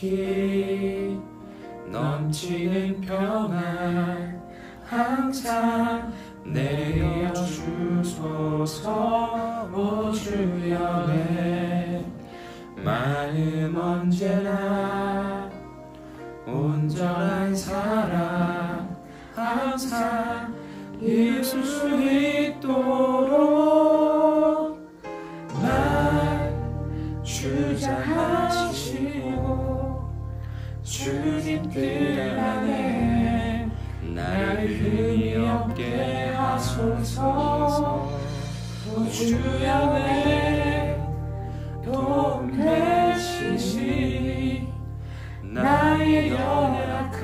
깊이 넘치는 평안 항상 내려주소서. 오 주여 내 마음 언제나 온전한 사랑 항상 있을 수 있도록 날 주장하시고 주님 뜻 안에 나를 흠이 없게 하소서. 오 주여 내 도움 되시니 나의 연약함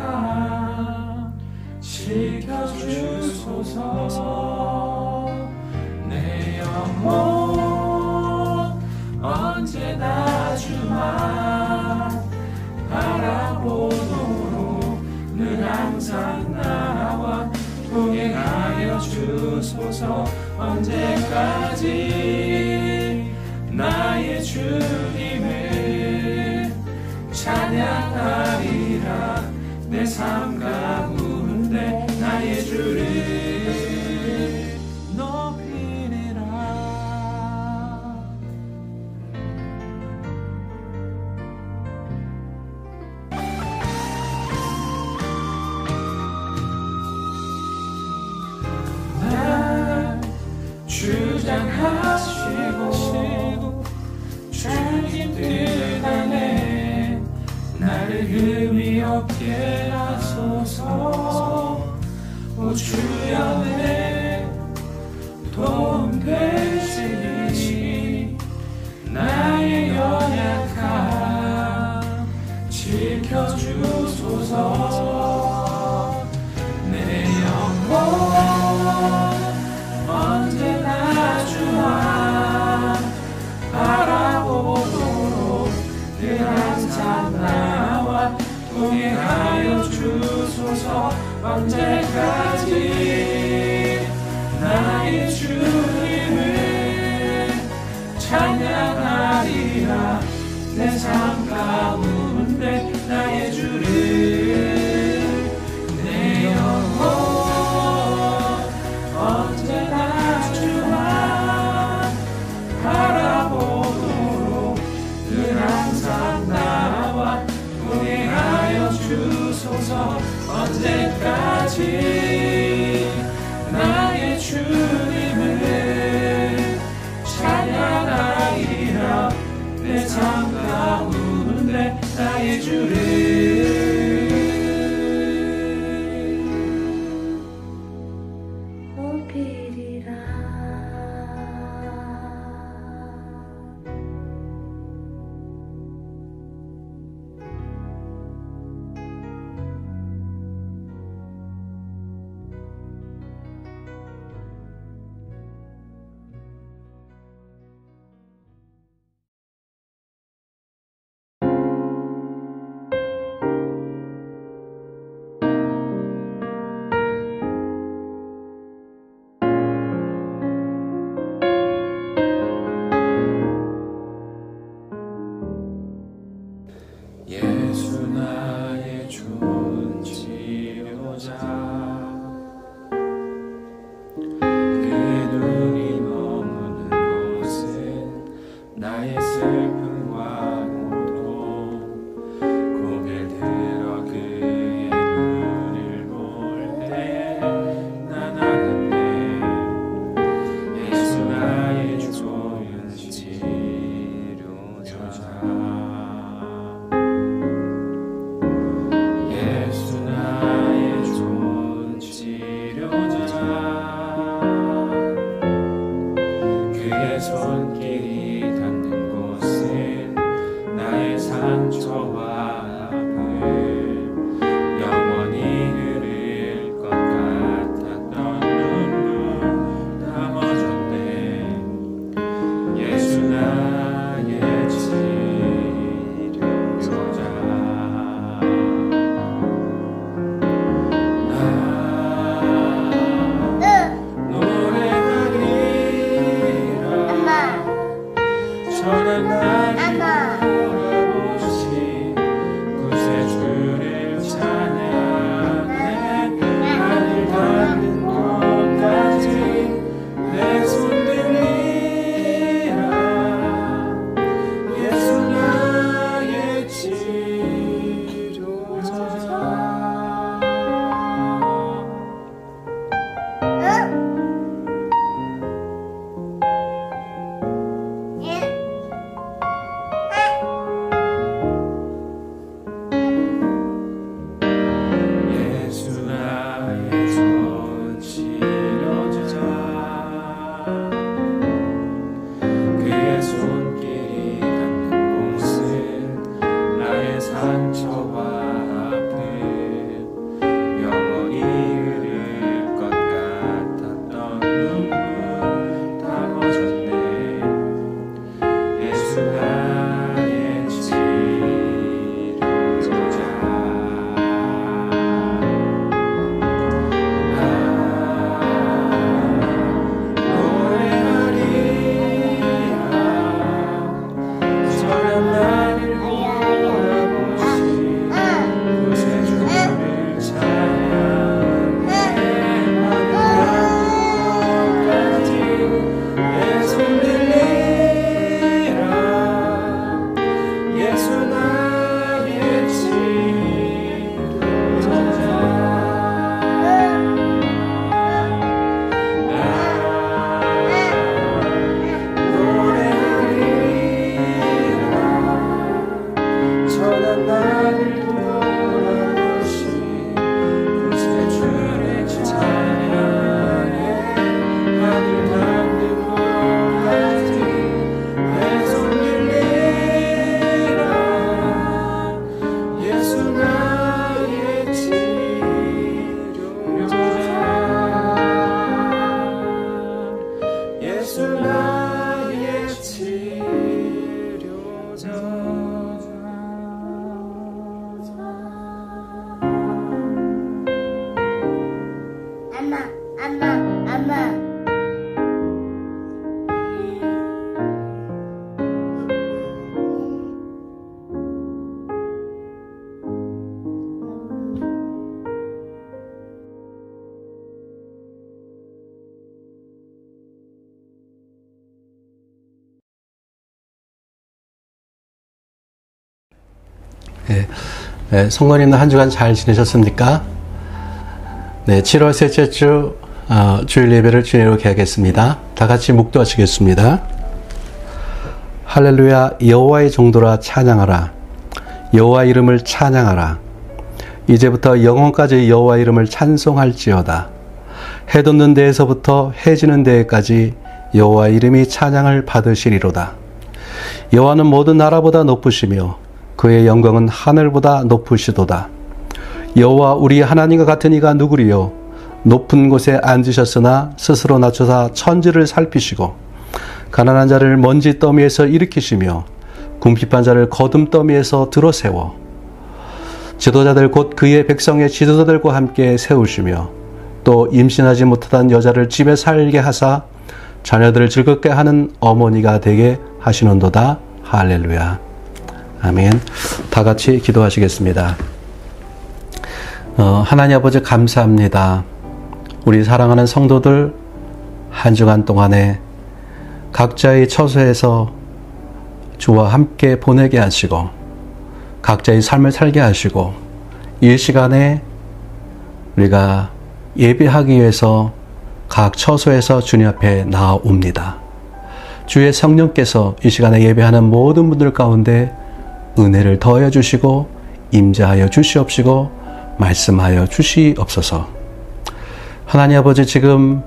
지켜주소서. 내 영혼 언제나 주만 바라보도록 늘 항상 나와 동행하여 주소서. 언제까지 나의 주님을 찬양하리라. 내 삶 가운데 나의 주를 높이리라. 날 주장하시고 주님 뜻 안에 나를 흠이 없게 하소서. 오 주여 내 도움 되시니 나의 연약함 지켜주소서. 내 영혼 언제나 주만 바라보도록 늘 항상 나와 동행하여 주소서. 언제까지 나의 주님을 찬양하리라. 내 삶 가운데 나의 주를. 내 영혼 언제나 주만 바라보도록 늘 항상 나와 동행하여 주소서. 언제까지 나의 주님을 찬양하리라. 내 삶 가운데 나의 주를 높이리라. 예수 나의 좋은 치료자. 그의 눈이 머무는 곳은 나의 슬픔과 고통. 고개 들어 그의 눈을 볼 때에 난 알았네. 예수 나의 좋은 치료자. 손길이 닿는 곳은 나의 상처와 아픔. 영원히 흐를 것 같았던 눈물 다 멎었네. 예수 나의 치료자. 전한 나를 돌아보시 엄마. 성도님들 한 주간 잘 지내셨습니까? 네, 7월 셋째 주 주일 예배를 주일로 계약했습니다. 다 같이 묵도하시겠습니다. 할렐루야, 여호와의 종도라 찬양하라. 여호와 이름을 찬양하라. 이제부터 영원까지 여호와 이름을 찬송할지어다. 해 돋는 데에서부터 해 지는 데까지 여호와 이름이 찬양을 받으시리로다. 여호와는 모든 나라보다 높으시며 그의 영광은 하늘보다 높으시도다. 여호와 우리 하나님과 같은 이가 누구리요? 높은 곳에 앉으셨으나 스스로 낮춰서 천지를 살피시고 가난한 자를 먼지 더미에서 일으키시며 궁핍한 자를 거둠 더미에서 들어세워 지도자들 곧 그의 백성의 지도자들과 함께 세우시며 또 임신하지 못하던 여자를 집에 살게 하사 자녀들을 즐겁게 하는 어머니가 되게 하시는도다. 할렐루야. 아멘. 다 같이 기도하시겠습니다. 하나님 아버지 감사합니다. 우리 사랑하는 성도들 한 주간 동안에 각자의 처소에서 주와 함께 보내게 하시고 각자의 삶을 살게 하시고 이 시간에 우리가 예배하기 위해서 각 처소에서 주님 앞에 나아옵니다. 주의 성령께서 이 시간에 예배하는 모든 분들 가운데 은혜를 더하여 주시고 임재하여 주시옵시고 말씀하여 주시옵소서. 하나님 아버지, 지금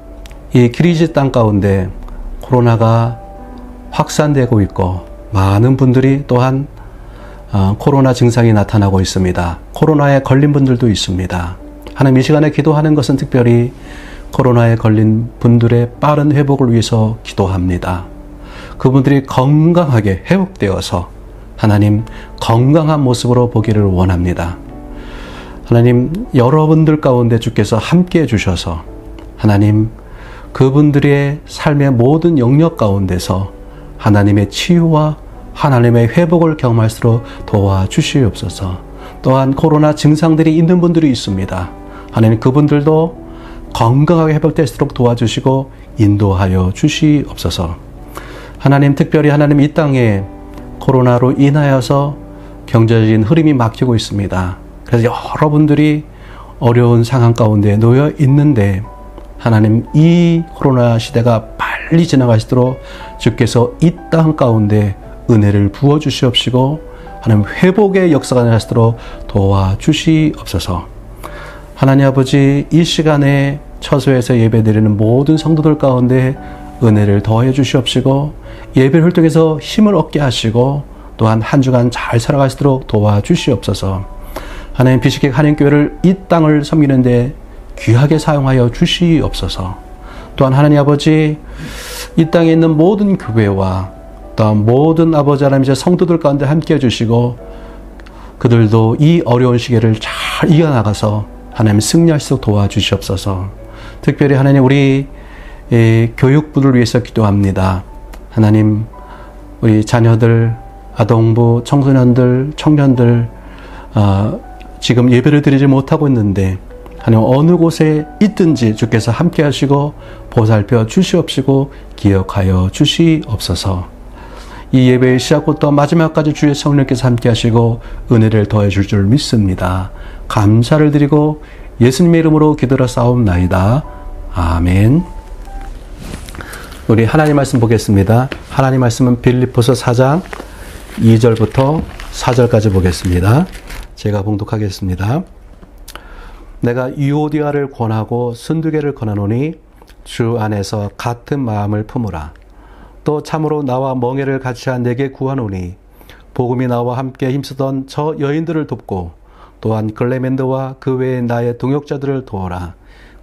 이 그리스 땅 가운데 코로나가 확산되고 있고 많은 분들이 또한 코로나 증상이 나타나고 있습니다. 코로나에 걸린 분들도 있습니다. 하나님, 이 시간에 기도하는 것은 특별히 코로나에 걸린 분들의 빠른 회복을 위해서 기도합니다. 그분들이 건강하게 회복되어서 하나님 건강한 모습으로 보기를 원합니다. 하나님, 여러분들 가운데 주께서 함께해 주셔서 하나님 그분들의 삶의 모든 영역 가운데서 하나님의 치유와 하나님의 회복을 경험할 수 있도록 도와주시옵소서. 또한 코로나 증상들이 있는 분들이 있습니다. 하나님 그분들도 건강하게 회복될수록 도와주시고 인도하여 주시옵소서. 하나님, 특별히 하나님 이 땅에 코로나로 인하여서 경제적인 흐름이 막히고 있습니다. 그래서 여러분들이 어려운 상황 가운데 놓여 있는데 하나님, 이 코로나 시대가 빨리 지나가시도록 주께서 이 땅 가운데 은혜를 부어주시옵시고 하나님 회복의 역사가 나시도록 도와주시옵소서. 하나님 아버지, 이 시간에 처소에서 예배드리는 모든 성도들 가운데 은혜를 더해 주시옵시고 예배를 통해서 힘을 얻게 하시고 또한 한 주간 잘 살아가시도록 도와주시옵소서. 하나님, 비식객 한인교회를 이 땅을 섬기는데 귀하게 사용하여 주시옵소서. 또한 하나님 아버지, 이 땅에 있는 모든 교회와 또한 모든 아버지 하나님의 성도들 가운데 함께 해주시고 그들도 이 어려운 시기를 잘 이겨나가서 하나님 승리할 수 있도록 도와주시옵소서. 특별히 하나님, 우리 교육부를 위해서 기도합니다. 하나님, 우리 자녀들, 아동부, 청소년들, 청년들 지금 예배를 드리지 못하고 있는데 하나님 어느 곳에 있든지 주께서 함께 하시고 보살펴 주시옵시고 기억하여 주시옵소서. 이 예배의 시작부터 마지막까지 주의 성령께서 함께 하시고 은혜를 더해 줄 줄 믿습니다. 감사를 드리고 예수님의 이름으로 기도를 싸움나이다. 아멘. 우리 하나님 말씀 보겠습니다. 하나님 말씀은 빌립보서 4장 2절부터 4절까지 보겠습니다. 제가 봉독하겠습니다. 내가 유오디아를 권하고 순두개를 권하노니 주 안에서 같은 마음을 품으라. 또 참으로 나와 멍에를 같이 한 내게 구하노니 복음이 나와 함께 힘쓰던 저 여인들을 돕고 또한 클레멘드와 그 외에 나의 동역자들을 도우라.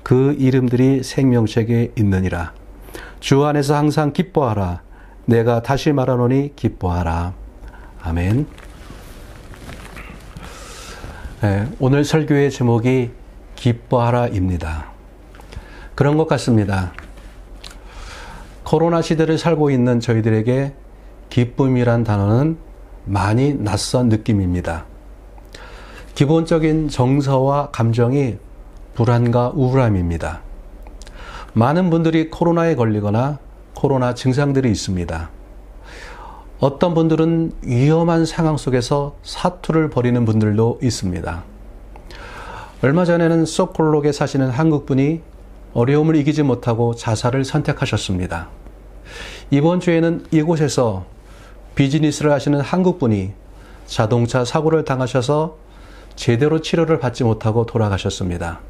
그 이름들이 생명책에 있느니라. 주 안에서 항상 기뻐하라. 내가 다시 말하노니 기뻐하라. 아멘. 오늘 설교의 제목이 기뻐하라입니다. 그런 것 같습니다. 코로나 시대를 살고 있는 저희들에게 기쁨이란 단어는 많이 낯선 느낌입니다. 기본적인 정서와 감정이 불안과 우울함입니다. 많은 분들이 코로나에 걸리거나 코로나 증상들이 있습니다. 어떤 분들은 위험한 상황 속에서 사투를 벌이는 분들도 있습니다. 얼마 전에는 소콜록에 사시는 한국분이 어려움을 이기지 못하고 자살을 선택하셨습니다. 이번 주에는 이곳에서 비즈니스를 하시는 한국분이 자동차 사고를 당하셔서 제대로 치료를 받지 못하고 돌아가셨습니다.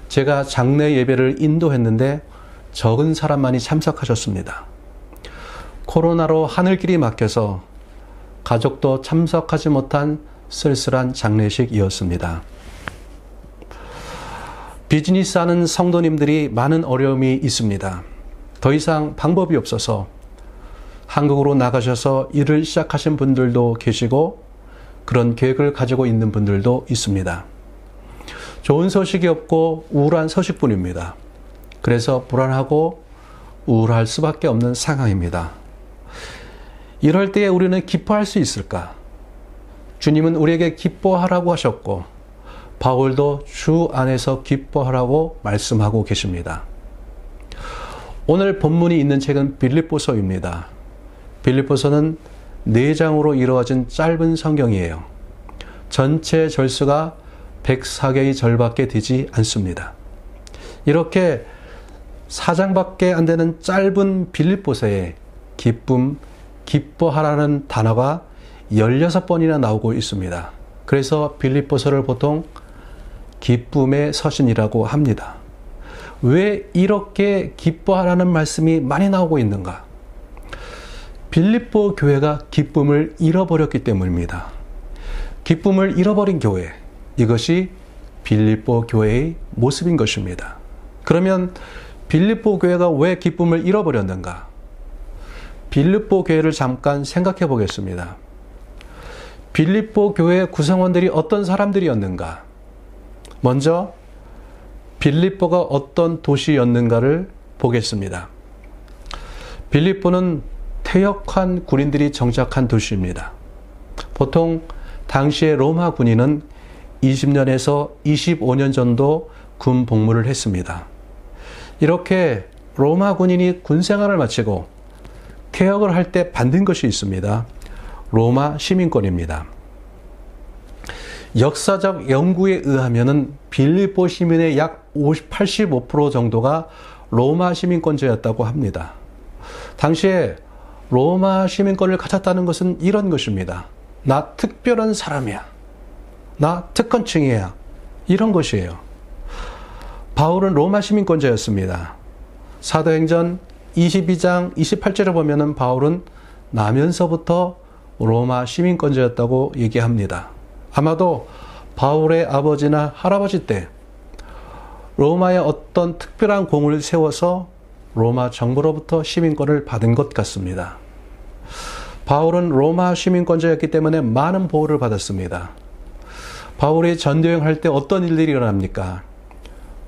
제가 장례 예배를 인도했는데 적은 사람만이 참석하셨습니다. 코로나로 하늘길이 막혀서 가족도 참석하지 못한 쓸쓸한 장례식이었습니다. 비즈니스 하는 성도님들이 많은 어려움이 있습니다. 더 이상 방법이 없어서 한국으로 나가셔서 일을 시작하신 분들도 계시고 그런 계획을 가지고 있는 분들도 있습니다. 좋은 소식이 없고 우울한 소식뿐입니다. 그래서 불안하고 우울할 수밖에 없는 상황입니다. 이럴 때에 우리는 기뻐할 수 있을까? 주님은 우리에게 기뻐하라고 하셨고 바울도 주 안에서 기뻐하라고 말씀하고 계십니다. 오늘 본문이 있는 책은 빌립보서입니다. 빌립보서는 4장으로 이루어진 짧은 성경이에요. 전체 절수가 104개의 절밖에 되지 않습니다. 이렇게 4장밖에 안 되는 짧은 빌립보서에 기쁨, 기뻐하라는 단어가 16번이나 나오고 있습니다. 그래서 빌립보서를 보통 기쁨의 서신이라고 합니다. 왜 이렇게 기뻐하라는 말씀이 많이 나오고 있는가? 빌립보 교회가 기쁨을 잃어버렸기 때문입니다. 기쁨을 잃어버린 교회, 이것이 빌립보 교회의 모습인 것입니다. 그러면 빌립보 교회가 왜 기쁨을 잃어버렸는가? 빌립보 교회를 잠깐 생각해 보겠습니다. 빌립보 교회 구성원들이 어떤 사람들이었는가? 먼저 빌립보가 어떤 도시였는가를 보겠습니다. 빌립보는 퇴역한 군인들이 정착한 도시입니다. 보통 당시의 로마 군인은 20년에서 25년 정도 군 복무를 했습니다. 이렇게 로마 군인이 군 생활을 마치고 퇴역을 할 때 받는 것이 있습니다. 로마 시민권입니다. 역사적 연구에 의하면 빌립보 시민의 약 85% 정도가 로마 시민권자였다고 합니다. 당시에 로마 시민권을 가졌다는 것은 이런 것입니다. 나 특별한 사람이야. 나 특권층이야. 이런 것이에요. 바울은 로마 시민권자였습니다. 사도행전 22장 28절을 보면 바울은 나면서부터 로마 시민권자였다고 얘기합니다. 아마도 바울의 아버지나 할아버지 때 로마에 어떤 특별한 공을 세워서 로마 정부로부터 시민권을 받은 것 같습니다. 바울은 로마 시민권자였기 때문에 많은 보호를 받았습니다. 바울이 전도여행할 때 어떤 일들이 일어납니까?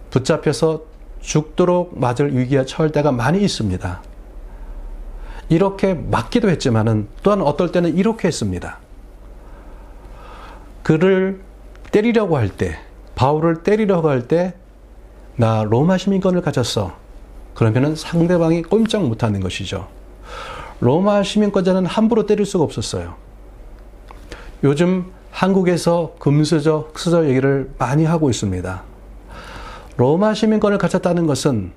붙잡혀서 죽도록 맞을 위기에 처할 때가 많이 있습니다. 이렇게 맞기도 했지만은 또한 어떨 때는 이렇게 했습니다. 그를 때리려고 할 때, 바울을 때리려고 할 때, 나 로마 시민권을 가졌어. 그러면은 상대방이 꼼짝 못하는 것이죠. 로마 시민권자는 함부로 때릴 수가 없었어요. 요즘 한국에서 금수저, 흑수저 얘기를 많이 하고 있습니다. 로마 시민권을 가졌다는 것은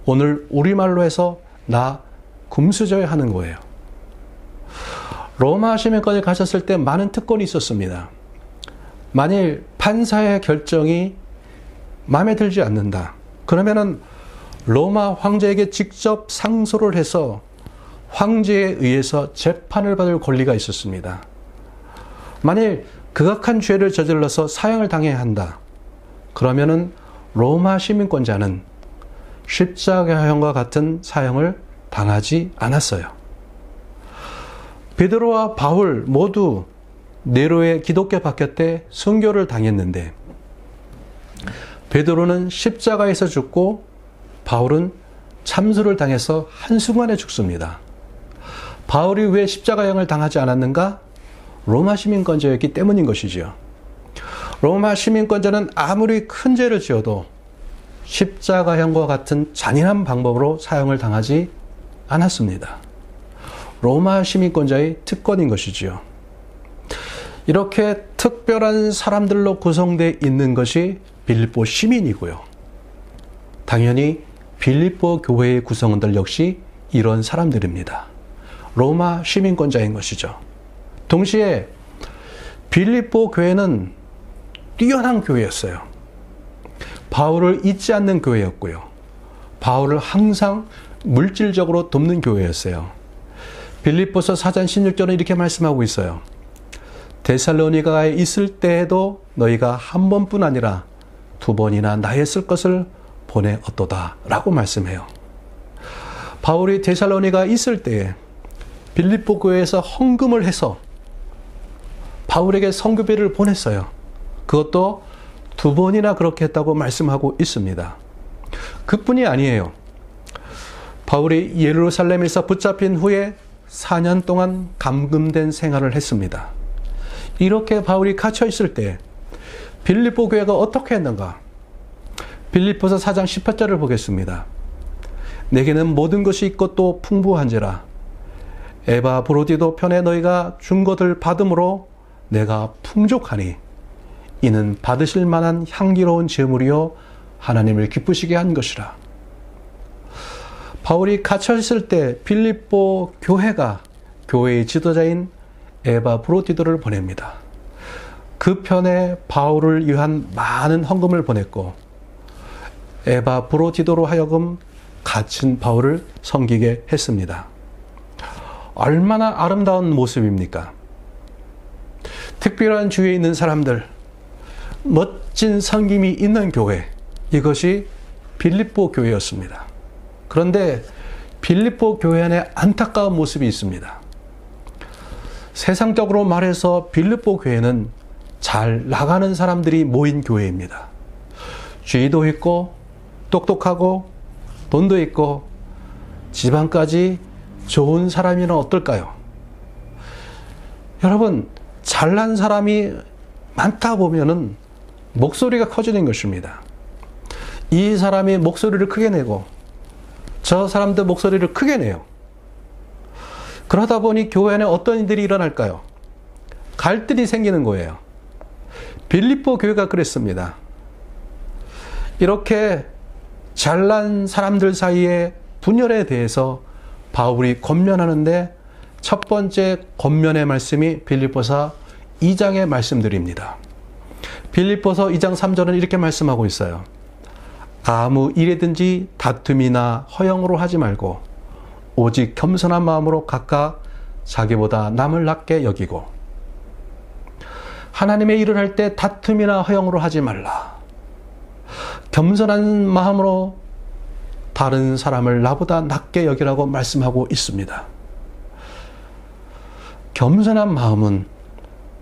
오늘 우리말로 해서 나 금수저야 하는 거예요. 로마 시민권을 가졌을 때 많은 특권이 있었습니다. 만일 판사의 결정이 마음에 들지 않는다. 그러면은 로마 황제에게 직접 상소를 해서 황제에 의해서 재판을 받을 권리가 있었습니다. 만일 극악한 죄를 저질러서 사형을 당해야 한다. 그러면은 로마 시민권자는 십자가형과 같은 사형을 당하지 않았어요. 베드로와 바울 모두 네로의 기독교 박해 때 순교를 당했는데 베드로는 십자가에서 죽고 바울은 참수를 당해서 한순간에 죽습니다. 바울이 왜 십자가형을 당하지 않았는가? 로마 시민권자였기 때문인 것이지요. 로마 시민권자는 아무리 큰 죄를 지어도 십자가형과 같은 잔인한 방법으로 사형을 당하지 않았습니다. 로마 시민권자의 특권인 것이지요. 이렇게 특별한 사람들로 구성되어 있는 것이 빌립보 시민이고요. 당연히 빌립보 교회의 구성원들 역시 이런 사람들입니다. 로마 시민권자인 것이죠. 동시에 빌립보 교회는 뛰어난 교회였어요. 바울을 잊지 않는 교회였고요. 바울을 항상 물질적으로 돕는 교회였어요. 빌립보서 4장 16절은 이렇게 말씀하고 있어요. 데살로니가에 있을 때에도 너희가 한 번뿐 아니라 두 번이나 나의 쓸 것을 보내었도다 라고 말씀해요. 바울이 데살로니가에 있을 때에 빌립보 교회에서 헌금을 해서 바울에게 선교비를 보냈어요. 그것도 두 번이나 그렇게 했다고 말씀하고 있습니다. 그뿐이 아니에요. 바울이 예루살렘에서 붙잡힌 후에 4년 동안 감금된 생활을 했습니다. 이렇게 바울이 갇혀 있을 때 빌립보 교회가 어떻게 했는가? 빌립보서 4장 18절을 보겠습니다. 내게는 모든 것이 있고 또 풍부한지라 에바브로디도 편에 너희가 준 것을 받음으로 내가 풍족하니 이는 받으실 만한 향기로운 제물이요 하나님을 기쁘시게 한 것이라. 바울이 갇혀 있을 때 빌립보 교회가 교회의 지도자인 에바브로디도를 보냅니다. 그 편에 바울을 위한 많은 헌금을 보냈고 에바브로디도로 하여금 갇힌 바울을 섬기게 했습니다. 얼마나 아름다운 모습입니까? 특별한 주위에 있는 사람들, 멋진 섬김이 있는 교회, 이것이 빌립보 교회였습니다. 그런데 빌립보 교회 안에 안타까운 모습이 있습니다. 세상적으로 말해서 빌립보 교회는 잘 나가는 사람들이 모인 교회입니다. 지위도 있고 똑똑하고 돈도 있고 집안까지 좋은 사람이면 어떨까요? 여러분, 잘난 사람이 많다 보면은 목소리가 커지는 것입니다. 이 사람이 목소리를 크게 내고 저 사람도 목소리를 크게 내요. 그러다 보니 교회 안에 어떤 일들이 일어날까요? 갈등이 생기는 거예요. 빌립보 교회가 그랬습니다. 이렇게 잘난 사람들 사이의 분열에 대해서 바울이 권면하는데 첫 번째 권면의 말씀이 빌립보서 2장의 말씀들입니다. 빌립보서 2장 3절은 이렇게 말씀하고 있어요. 아무 일에든지 다툼이나 허영으로 하지 말고 오직 겸손한 마음으로 각각 자기보다 남을 낮게 여기고 하나님의 일을 할 때 다툼이나 허영으로 하지 말라. 겸손한 마음으로 다른 사람을 나보다 낮게 여기라고 말씀하고 있습니다. 겸손한 마음은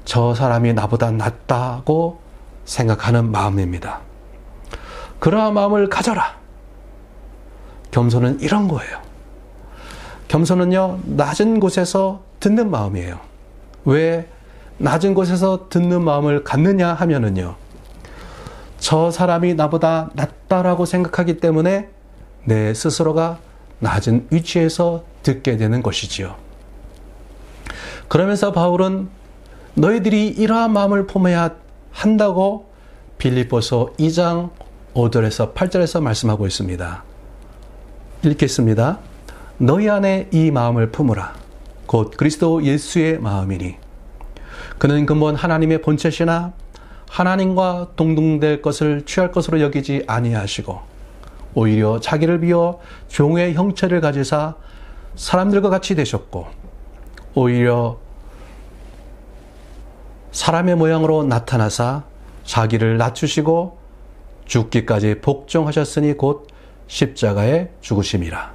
저 사람이 나보다 낫다고 생각하는 마음입니다. 그러한 마음을 가져라. 겸손은 이런 거예요. 겸손은요, 낮은 곳에서 듣는 마음이에요. 왜 낮은 곳에서 듣는 마음을 갖느냐 하면은요, 저 사람이 나보다 낫다라고 생각하기 때문에 내 스스로가 낮은 위치에서 듣게 되는 것이지요. 그러면서 바울은 너희들이 이러한 마음을 품어야 한다고 빌립보서 2장 5절에서 8절에서 말씀하고 있습니다. 읽겠습니다. 너희 안에 이 마음을 품으라. 곧 그리스도 예수의 마음이니 그는 근본 하나님의 본체시나 하나님과 동등될 것을 취할 것으로 여기지 아니하시고 오히려 자기를 비워 종의 형체를 가지사 사람들과 같이 되셨고 오히려 사람의 모양으로 나타나사 자기를 낮추시고 죽기까지 복종하셨으니 곧 십자가에 죽으심이라.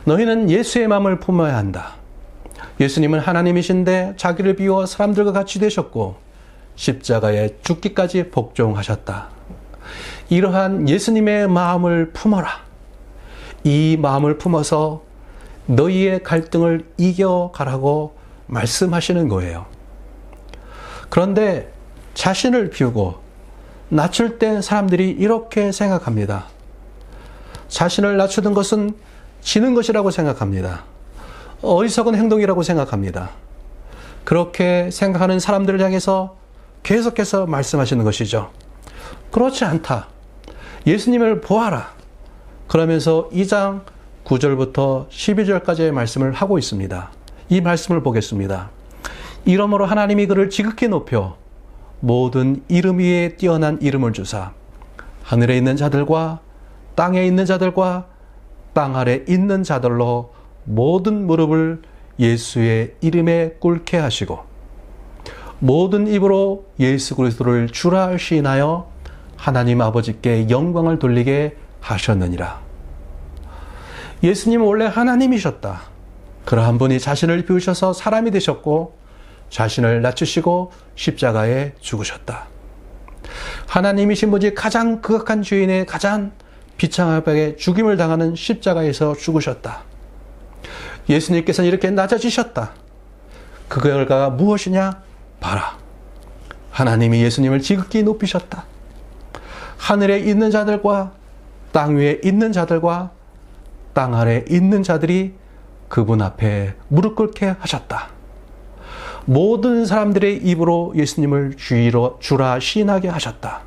너희는 예수의 마음을 품어야 한다. 예수님은 하나님이신데 자기를 비워 사람들과 같이 되셨고 십자가에 죽기까지 복종하셨다. 이러한 예수님의 마음을 품어라. 이 마음을 품어서 너희의 갈등을 이겨가라고 말씀하시는 거예요. 그런데 자신을 비우고 낮출 때 사람들이 이렇게 생각합니다. 자신을 낮추는 것은 지는 것이라고 생각합니다. 어리석은 행동이라고 생각합니다. 그렇게 생각하는 사람들을 향해서 계속해서 말씀하시는 것이죠. 그렇지 않다. 예수님을 보아라. 그러면서 2장 9절부터 12절까지의 말씀을 하고 있습니다. 이 말씀을 보겠습니다. 이러므로 하나님이 그를 지극히 높여 모든 이름 위에 뛰어난 이름을 주사 하늘에 있는 자들과 땅에 있는 자들과 땅 아래 있는 자들로 모든 무릎을 예수의 이름에 꿇게 하시고 모든 입으로 예수 그리스도를 주라 시인하여 하나님 아버지께 영광을 돌리게 하셨느니라. 예수님은 원래 하나님이셨다. 그러한 분이 자신을 비우셔서 사람이 되셨고 자신을 낮추시고 십자가에 죽으셨다. 하나님이신 분이 가장 극악한 죄인의 가장 비참하게 죽임을 당하는 십자가에서 죽으셨다. 예수님께서는 이렇게 낮아지셨다. 그 결과가 무엇이냐? 봐라. 하나님이 예수님을 지극히 높이셨다. 하늘에 있는 자들과 땅 위에 있는 자들과 땅 아래 있는 자들이 그분 앞에 무릎 꿇게 하셨다. 모든 사람들의 입으로 예수님을 주라 시인하게 하셨다.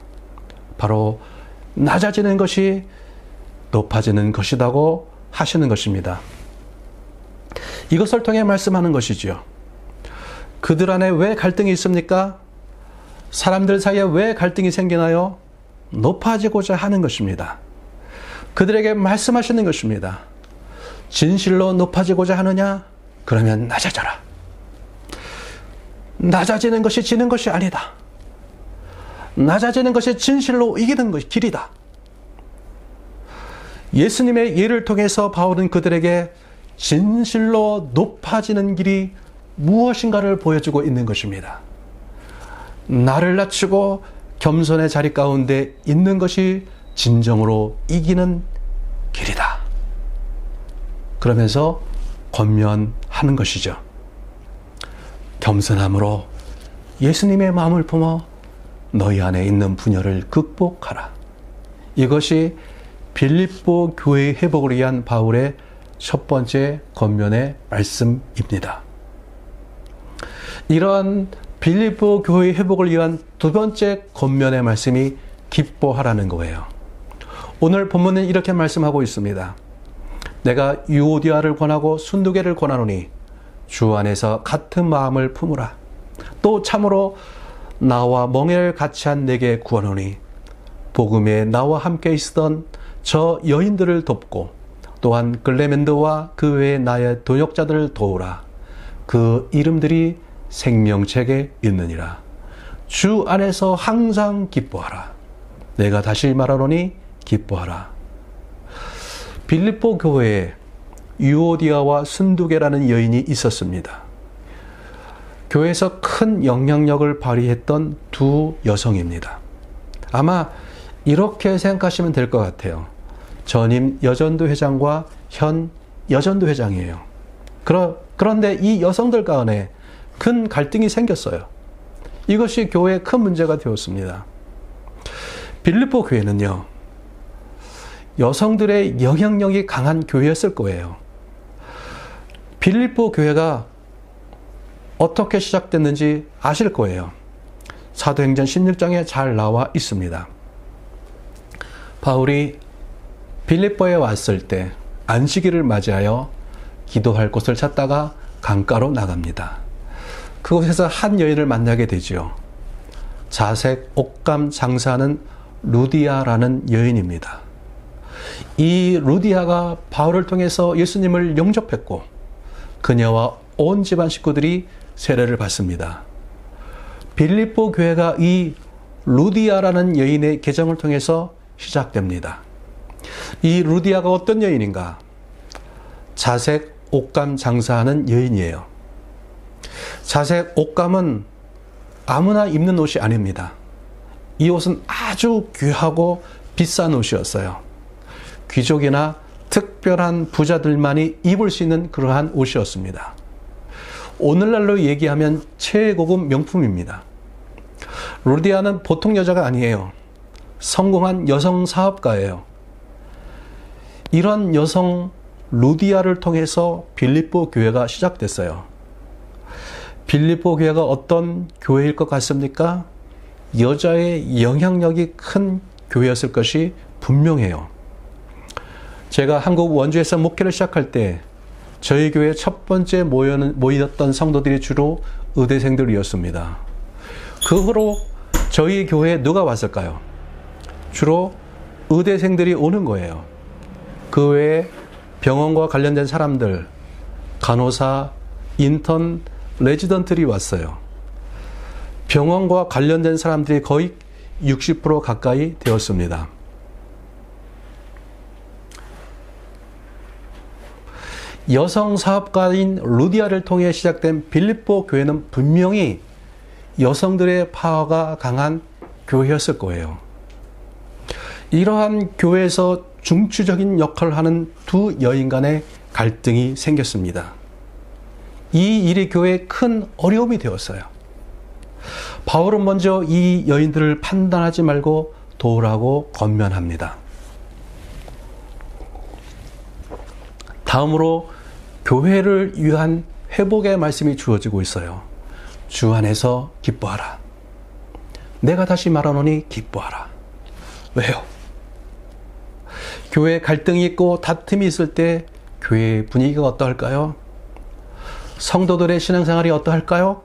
바로 낮아지는 것이 높아지는 것이라고 하시는 것입니다. 이것을 통해 말씀하는 것이지요. 그들 안에 왜 갈등이 있습니까? 사람들 사이에 왜 갈등이 생기나요? 높아지고자 하는 것입니다. 그들에게 말씀하시는 것입니다. 진실로 높아지고자 하느냐? 그러면 낮아져라. 낮아지는 것이 지는 것이 아니다. 낮아지는 것이 진실로 이기는 것이 길이다. 예수님의 예를 통해서 바울은 그들에게 진실로 높아지는 길이 무엇인가를 보여주고 있는 것입니다. 나를 낮추고 겸손의 자리 가운데 있는 것이 진정으로 이기는 길이다. 그러면서 권면하는 것이죠. 겸손함으로 예수님의 마음을 품어 너희 안에 있는 분열을 극복하라. 이것이 빌립보 교회의 회복을 위한 바울의 첫 번째 권면의 말씀입니다. 이러한 빌립보 교회의 회복을 위한 두 번째 권면의 말씀이 기뻐하라는 거예요. 오늘 본문은 이렇게 말씀하고 있습니다. 내가 유오디아를 권하고 순두계를 권하노니 주 안에서 같은 마음을 품으라. 또 참으로 나와 멍에를 같이 한 내게 구하노니 복음에 나와 함께 있었던 저 여인들을 돕고 또한 글레멘드와 그 외에 나의 동역자들을 도우라. 그 이름들이 생명책에 있느니라. 주 안에서 항상 기뻐하라. 내가 다시 말하노니 기뻐하라. 빌립보 교회에 유오디아와 순두계라는 여인이 있었습니다. 교회에서 큰 영향력을 발휘했던 두 여성입니다. 아마 이렇게 생각하시면 될 것 같아요. 전임 여전도 회장과 현 여전도 회장이에요. 그런데 이 여성들 가운데 큰 갈등이 생겼어요. 이것이 교회에 큰 문제가 되었습니다. 빌립보 교회는요, 여성들의 영향력이 강한 교회였을 거예요. 빌립보 교회가 어떻게 시작됐는지 아실 거예요. 사도행전 16장에 잘 나와 있습니다. 바울이 빌립보에 왔을 때 안식일을 맞이하여 기도할 곳을 찾다가 강가로 나갑니다. 그곳에서 한 여인을 만나게 되지요. 자색 옥감 장사하는 루디아라는 여인입니다. 이 루디아가 바울을 통해서 예수님을 영접했고 그녀와 온 집안 식구들이 세례를 받습니다. 빌립보 교회가 이 루디아라는 여인의 계정을 통해서 시작됩니다. 이 루디아가 어떤 여인인가? 자색 옷감 장사하는 여인이에요. 자색 옷감은 아무나 입는 옷이 아닙니다. 이 옷은 아주 귀하고 비싼 옷이었어요. 귀족이나 특별한 부자들만이 입을 수 있는 그러한 옷이었습니다. 오늘날로 얘기하면 최고급 명품입니다. 루디아는 보통 여자가 아니에요. 성공한 여성 사업가예요. 이런 여성 루디아를 통해서 빌립보 교회가 시작됐어요. 빌립보 교회가 어떤 교회일 것 같습니까? 여자의 영향력이 큰 교회였을 것이 분명해요. 제가 한국 원주에서 목회를 시작할 때 저희 교회 첫 번째 모였던 성도들이 주로 의대생들이었습니다. 그 후로 저희 교회에 누가 왔을까요? 주로 의대생들이 오는 거예요. 그 외에 병원과 관련된 사람들, 간호사, 인턴, 레지던트들이 왔어요. 병원과 관련된 사람들이 거의 60% 가까이 되었습니다. 여성 사업가인 루디아를 통해 시작된 빌립보 교회는 분명히 여성들의 파워가 강한 교회였을 거예요. 이러한 교회에서 중추적인 역할을 하는 두 여인 간의 갈등이 생겼습니다. 이 일이 교회에 큰 어려움이 되었어요. 바울은 먼저 이 여인들을 판단하지 말고 도우라고 권면합니다. 다음으로 교회를 위한 회복의 말씀이 주어지고 있어요. 주 안에서 기뻐하라. 내가 다시 말하노니 기뻐하라. 왜요? 교회에 갈등이 있고 다툼이 있을 때 교회의 분위기가 어떠할까요? 성도들의 신앙생활이 어떠할까요?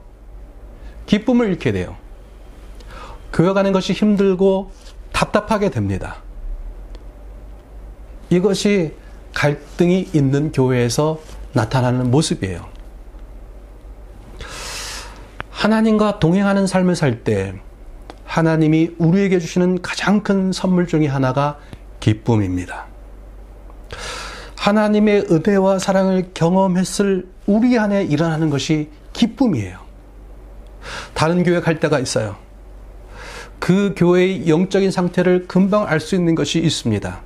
기쁨을 잃게 돼요. 교회 가는 것이 힘들고 답답하게 됩니다. 이것이 갈등이 있는 교회에서 나타나는 모습이에요. 하나님과 동행하는 삶을 살 때 하나님이 우리에게 주시는 가장 큰 선물 중에 하나가 기쁨입니다. 하나님의 은혜와 사랑을 경험했을 우리 안에 일어나는 것이 기쁨이에요. 다른 교회 갈 때가 있어요. 그 교회의 영적인 상태를 금방 알 수 있는 것이 있습니다.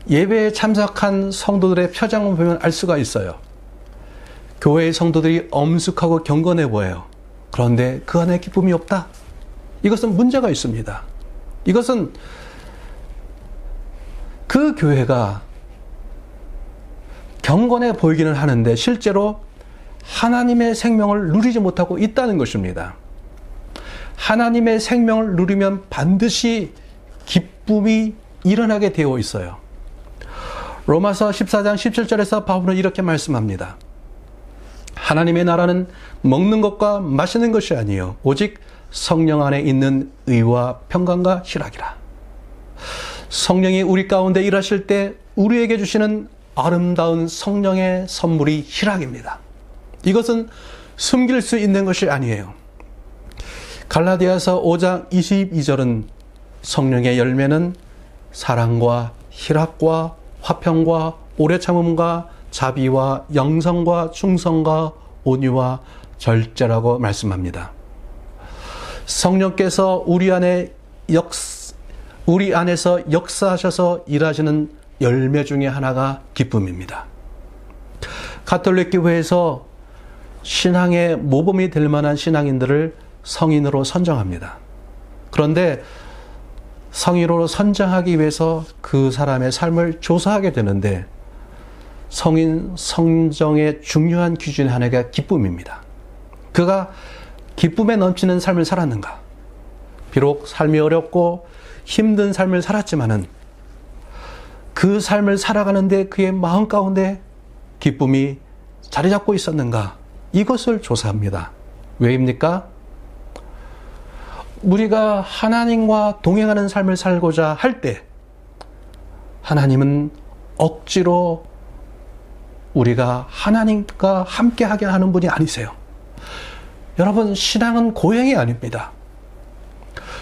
예배에 참석한 성도들의 표정을 보면 알 수가 있어요. 교회의 성도들이 엄숙하고 경건해 보여요. 그런데 그 안에 기쁨이 없다. 이것은 문제가 있습니다. 이것은 그 교회가 경건해 보이기는 하는데 실제로 하나님의 생명을 누리지 못하고 있다는 것입니다. 하나님의 생명을 누리면 반드시 기쁨이 일어나게 되어 있어요. 로마서 14장 17절에서 바울은 이렇게 말씀합니다. 하나님의 나라는 먹는 것과 마시는 것이 아니요 오직 성령 안에 있는 의와 평강과 희락이라. 성령이 우리 가운데 일하실 때 우리에게 주시는 아름다운 성령의 선물이 희락입니다. 이것은 숨길 수 있는 것이 아니에요. 갈라디아서 5장 22절은 성령의 열매는 사랑과 희락과 화평과 오래 참음과 자비와 영성과 충성과 온유와 절제라고 말씀합니다. 성령께서 우리 안에서 역사하셔서 일하시는 열매 중에 하나가 기쁨입니다. 가톨릭 교회에서 신앙의 모범이 될 만한 신앙인들을 성인으로 선정합니다. 그런데 성인으로 선정하기 위해서 그 사람의 삶을 조사하게 되는데 성인 선정의 중요한 기준 하나가 기쁨입니다. 그가 기쁨에 넘치는 삶을 살았는가? 비록 삶이 어렵고 힘든 삶을 살았지만은 그 삶을 살아가는데 그의 마음 가운데 기쁨이 자리 잡고 있었는가? 이것을 조사합니다. 왜입니까? 우리가 하나님과 동행하는 삶을 살고자 할 때 하나님은 억지로 우리가 하나님과 함께하게 하는 분이 아니세요. 여러분, 신앙은 고행이 아닙니다.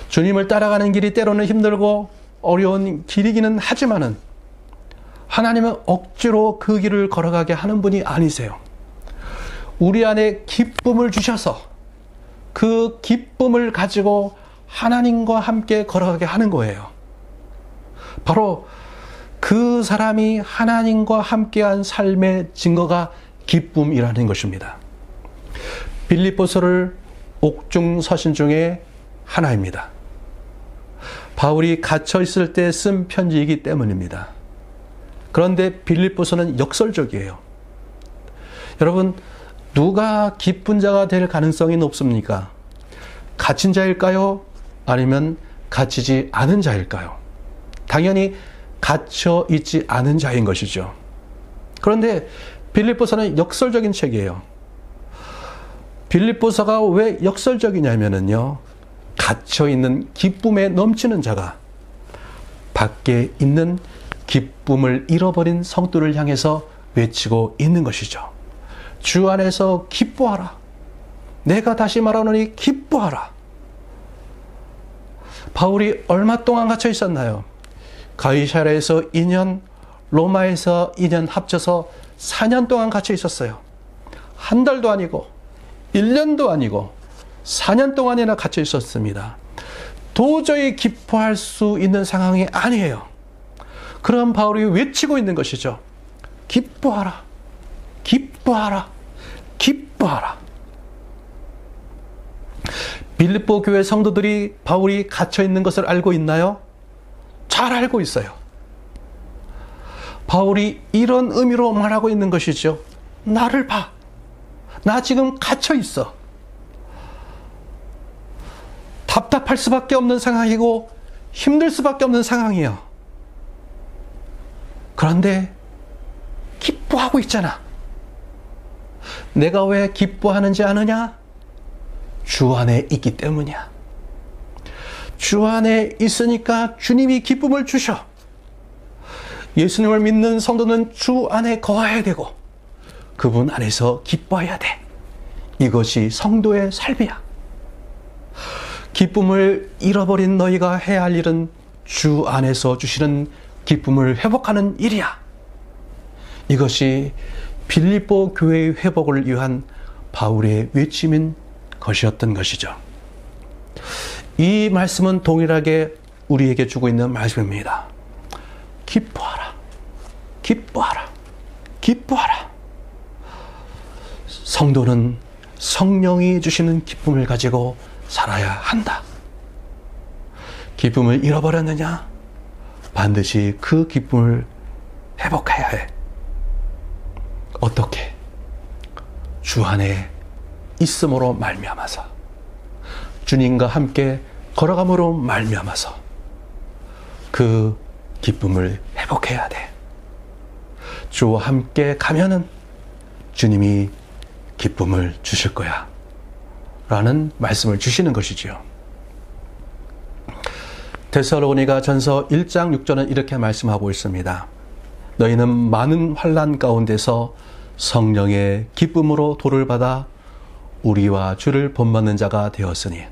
주님을 따라가는 길이 때로는 힘들고 어려운 길이기는 하지만은 하나님은 억지로 그 길을 걸어가게 하는 분이 아니세요. 우리 안에 기쁨을 주셔서 그 기쁨을 가지고 하나님과 함께 걸어가게 하는 거예요. 바로 그 사람이 하나님과 함께한 삶의 증거가 기쁨이라는 것입니다. 빌립보서를 옥중 서신 중에 하나입니다. 바울이 갇혀 있을 때 쓴 편지이기 때문입니다. 그런데 빌립보서는 역설적이에요. 여러분, 누가 기쁜 자가 될 가능성이 높습니까? 갇힌 자일까요? 아니면 갇히지 않은 자일까요? 당연히 갇혀 있지 않은 자인 것이죠. 그런데 빌립보서는 역설적인 책이에요. 빌립보서가 왜 역설적이냐면요, 갇혀 있는 기쁨에 넘치는 자가 밖에 있는 기쁨을 잃어버린 성도를 향해서 외치고 있는 것이죠. 주 안에서 기뻐하라. 내가 다시 말하노니 기뻐하라. 바울이 얼마 동안 갇혀 있었나요? 가이사랴에서 2년, 로마에서 2년 합쳐서 4년 동안 갇혀 있었어요. 한 달도 아니고 1년도 아니고 4년 동안이나 갇혀 있었습니다. 도저히 기뻐할 수 있는 상황이 아니에요. 그런 바울이 외치고 있는 것이죠. 기뻐하라. 기뻐하라. 기뻐하라. 빌립보 교회 성도들이 바울이 갇혀 있는 것을 알고 있나요? 잘 알고 있어요. 바울이 이런 의미로 말하고 있는 것이죠. 나를 봐. 나 지금 갇혀 있어. 답답할 수밖에 없는 상황이고 힘들 수밖에 없는 상황이에요. 그런데 기뻐하고 있잖아. 내가 왜 기뻐하는지 아느냐? 주 안에 있기 때문이야. 주 안에 있으니까 주님이 기쁨을 주셔. 예수님을 믿는 성도는 주 안에 거해야 되고 그분 안에서 기뻐해야 돼. 이것이 성도의 삶이야. 기쁨을 잃어버린 너희가 해야 할 일은 주 안에서 주시는 기쁨을 회복하는 일이야. 이것이 빌립보 교회의 회복을 위한 바울의 외침인 것이었던 것이죠. 이 말씀은 동일하게 우리에게 주고 있는 말씀입니다. 기뻐하라. 기뻐하라. 기뻐하라. 성도는 성령이 주시는 기쁨을 가지고 살아야 한다. 기쁨을 잃어버렸느냐? 반드시 그 기쁨을 회복해야 해. 어떻게? 주 안에 있음으로 말미암아서, 주님과 함께 걸어감으로 말미암아서 그 기쁨을 회복해야 돼. 주와 함께 가면은 주님이 기쁨을 주실 거야 라는 말씀을 주시는 것이지요. 데살로니가 전서 1장 6절은 이렇게 말씀하고 있습니다. 너희는 많은 환난 가운데서 성령의 기쁨으로 도를 받아 우리와 주를 본받는 자가 되었으니.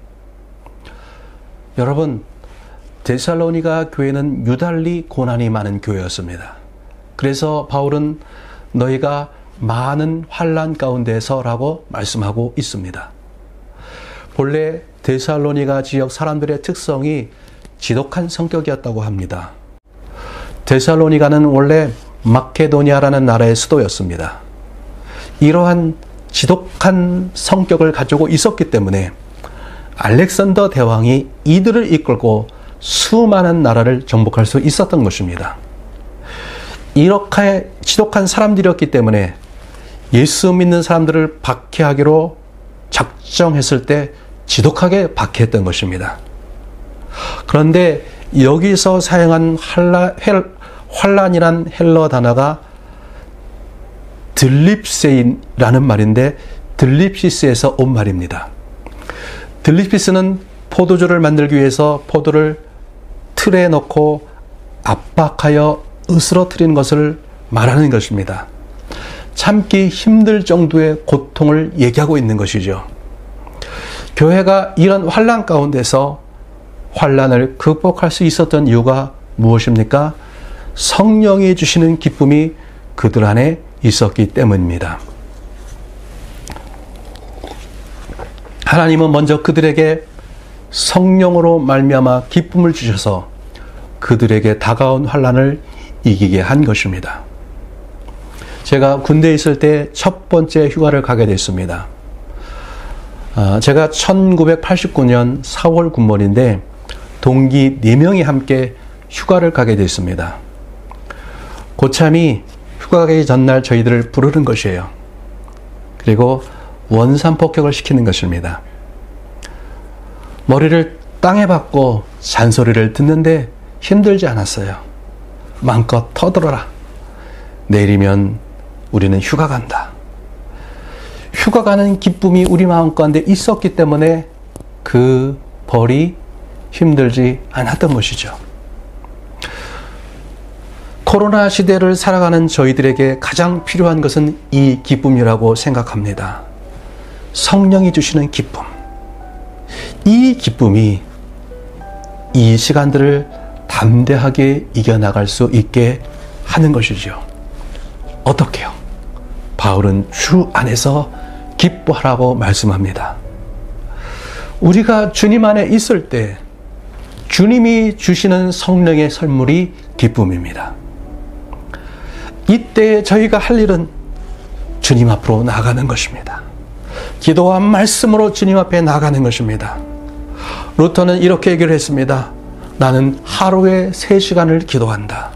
여러분, 데살로니가 교회는 유달리 고난이 많은 교회였습니다. 그래서 바울은 너희가 많은 환난 가운데서라고 말씀하고 있습니다. 본래 데살로니가 지역 사람들의 특성이 지독한 성격이었다고 합니다. 데살로니가는 원래 마케도니아라는 나라의 수도였습니다. 이러한 지독한 성격을 가지고 있었기 때문에 알렉산더 대왕이 이들을 이끌고 수많은 나라를 정복할 수 있었던 것입니다. 이렇게 지독한 사람들이었기 때문에 예수 믿는 사람들을 박해하기로 작정했을 때 지독하게 박해했던 것입니다. 그런데 여기서 사용한 환란이란 헬러 단어가 들립세인이라는 말인데 들립시스에서 온 말입니다. 들립시스는 포도주를 만들기 위해서 포도를 틀에 넣고 압박하여 으스러뜨리는 것을 말하는 것입니다. 참기 힘들 정도의 고통을 얘기하고 있는 것이죠. 교회가 이런 환난 가운데서 환난을 극복할 수 있었던 이유가 무엇입니까? 성령이 주시는 기쁨이 그들 안에 있었기 때문입니다. 하나님은 먼저 그들에게 성령으로 말미암아 기쁨을 주셔서 그들에게 다가온 환난을 이기게 한 것입니다. 제가 군대에 있을 때 첫 번째 휴가를 가게 됐습니다. 제가 1989년 4월 군번인데 동기 4명이 함께 휴가를 가게 됐습니다. 고참이 휴가 가기 전날 저희들을 부르는 것이에요. 그리고 원산 폭격을 시키는 것입니다. 머리를 땅에 박고 잔소리를 듣는데 힘들지 않았어요. 마음껏 터들어라. 내일이면 우리는 휴가 간다. 휴가 가는 기쁨이 우리 마음 가운데 있었기 때문에 그 벌이 힘들지 않았던 것이죠. 코로나 시대를 살아가는 저희들에게 가장 필요한 것은 이 기쁨이라고 생각합니다. 성령이 주시는 기쁨. 이 기쁨이 이 시간들을 담대하게 이겨나갈 수 있게 하는 것이죠. 어떻게요? 바울은 주 안에서 기뻐하라고 말씀합니다. 우리가 주님 안에 있을 때 주님이 주시는 성령의 선물이 기쁨입니다. 이때 저희가 할 일은 주님 앞으로 나아가는 것입니다. 기도와 말씀으로 주님 앞에 나아가는 것입니다. 루터는 이렇게 얘기를 했습니다. 나는 하루에 3시간을 기도한다.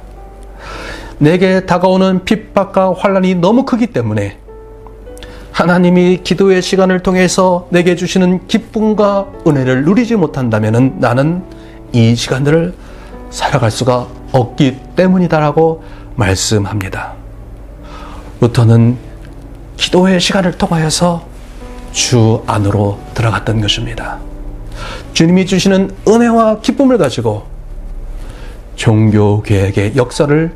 내게 다가오는 핍박과 환난이 너무 크기 때문에 하나님이 기도의 시간을 통해서 내게 주시는 기쁨과 은혜를 누리지 못한다면 나는 이 시간들을 살아갈 수가 없기 때문이다라고 말씀합니다. 루터는 기도의 시간을 통하여서 주 안으로 들어갔던 것입니다. 주님이 주시는 은혜와 기쁨을 가지고 종교개혁의 역사를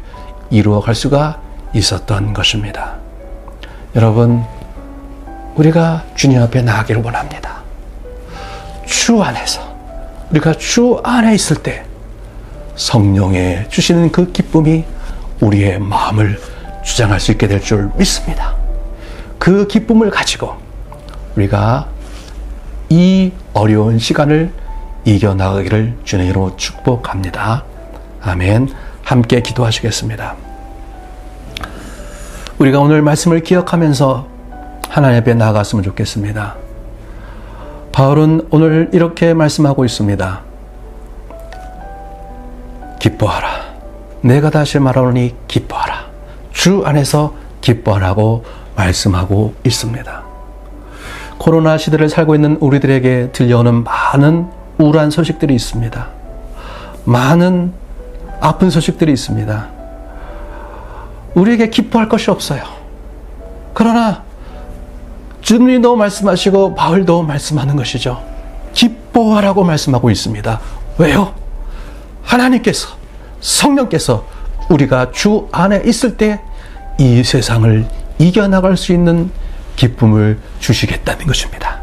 이루어갈 수가 있었던 것입니다. 여러분, 우리가 주님 앞에 나가기를 원합니다. 주 안에서, 우리가 주 안에 있을 때 성령의 주시는 그 기쁨이 우리의 마음을 주장할 수 있게 될 줄 믿습니다. 그 기쁨을 가지고 우리가 이 어려운 시간을 이겨나가기를 주의 이름으로 축복합니다. 아멘. 함께 기도하시겠습니다. 우리가 오늘 말씀을 기억하면서 하나님 앞에 나아갔으면 좋겠습니다. 바울은 오늘 이렇게 말씀하고 있습니다. 기뻐하라. 내가 다시 말하노니 기뻐하라. 주 안에서 기뻐하라고 말씀하고 있습니다. 코로나 시대를 살고 있는 우리들에게 들려오는 많은 우울한 소식들이 있습니다. 많은 아픈 소식들이 있습니다. 우리에게 기뻐할 것이 없어요. 그러나 주님도 말씀하시고 바울도 말씀하는 것이죠. 기뻐하라고 말씀하고 있습니다. 왜요? 하나님께서, 성령께서 우리가 주 안에 있을 때 이 세상을 이겨나갈 수 있는 기쁨을 주시겠다는 것입니다.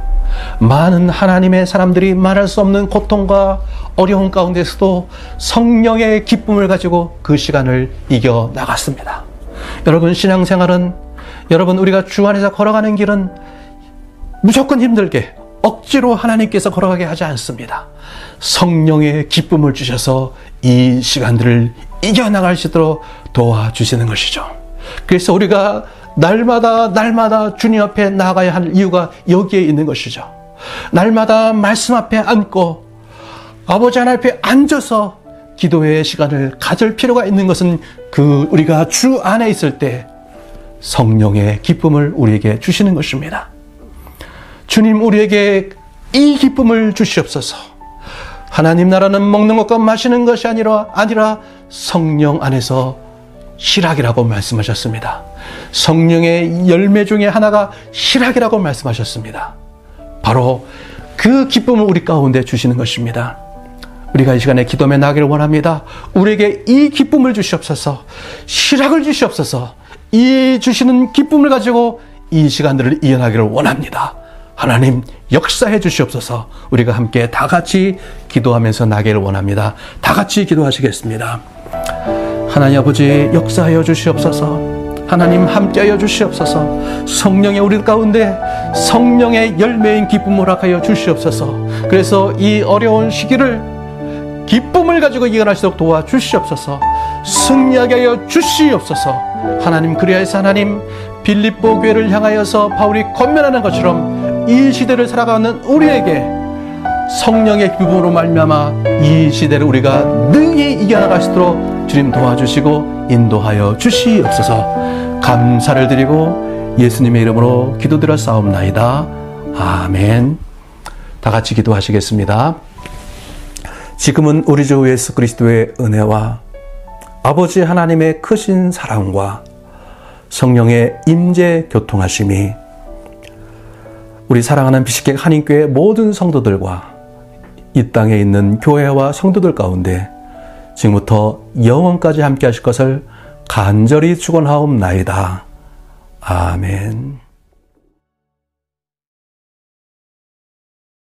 많은 하나님의 사람들이 말할 수 없는 고통과 어려움 가운데서도 성령의 기쁨을 가지고 그 시간을 이겨나갔습니다. 여러분, 신앙생활은, 여러분, 우리가 주 안에서 걸어가는 길은 무조건 힘들게 억지로 하나님께서 걸어가게 하지 않습니다. 성령의 기쁨을 주셔서 이 시간들을 이겨나갈 수 있도록 도와주시는 것이죠. 그래서 우리가 날마다 주님 앞에 나아가야 할 이유가 여기에 있는 것이죠. 날마다 말씀 앞에 앉고 아버지 하나님 앞에 앉아서 기도의 시간을 가질 필요가 있는 것은 우리가 주 안에 있을 때 성령의 기쁨을 우리에게 주시는 것입니다. 주님, 우리에게 이 기쁨을 주시옵소서. 하나님 나라는 먹는 것과 마시는 것이 아니라 성령 안에서 희락이라고 말씀하셨습니다. 성령의 열매 중에 하나가 희락이라고 말씀하셨습니다. 바로 그 기쁨을 우리 가운데 주시는 것입니다. 우리가 이 시간에 기도하며 나가기를 원합니다. 우리에게 이 기쁨을 주시옵소서. 희락을 주시옵소서. 이 주시는 기쁨을 가지고 이 시간들을 이어나기를 원합니다. 하나님 역사해 주시옵소서. 우리가 함께 다 같이 기도하면서 나가기를 원합니다. 다 같이 기도하시겠습니다. 하나님 아버지, 역사하여 주시옵소서. 하나님 함께하여 주시옵소서. 성령의 우리 가운데 성령의 열매인 기쁨을 허락하여 주시옵소서. 그래서 이 어려운 시기를 기쁨을 가지고 이겨낼 수 있도록 도와주시옵소서. 승리하게 하여 주시옵소서. 하나님, 그리하여서 하나님, 빌립보 교회를 향하여서 바울이 권면하는 것처럼 이 시대를 살아가는 우리에게 성령의 기쁨으로 말미암아 이 시대를 우리가 능히 이겨나갈 수 있도록 주님 도와주시고 인도하여 주시옵소서. 감사를 드리고 예수님의 이름으로 기도드려 싸움나이다. 아멘. 다 같이 기도하시겠습니다. 지금은 우리 주 예수 그리스도의 은혜와 아버지 하나님의 크신 사랑과 성령의 임재 교통하심이 우리 사랑하는 비식객 한인교회 모든 성도들과 이 땅에 있는 교회와 성도들 가운데 지금부터 영원까지 함께 하실 것을 간절히 축원하옵나이다. 아멘.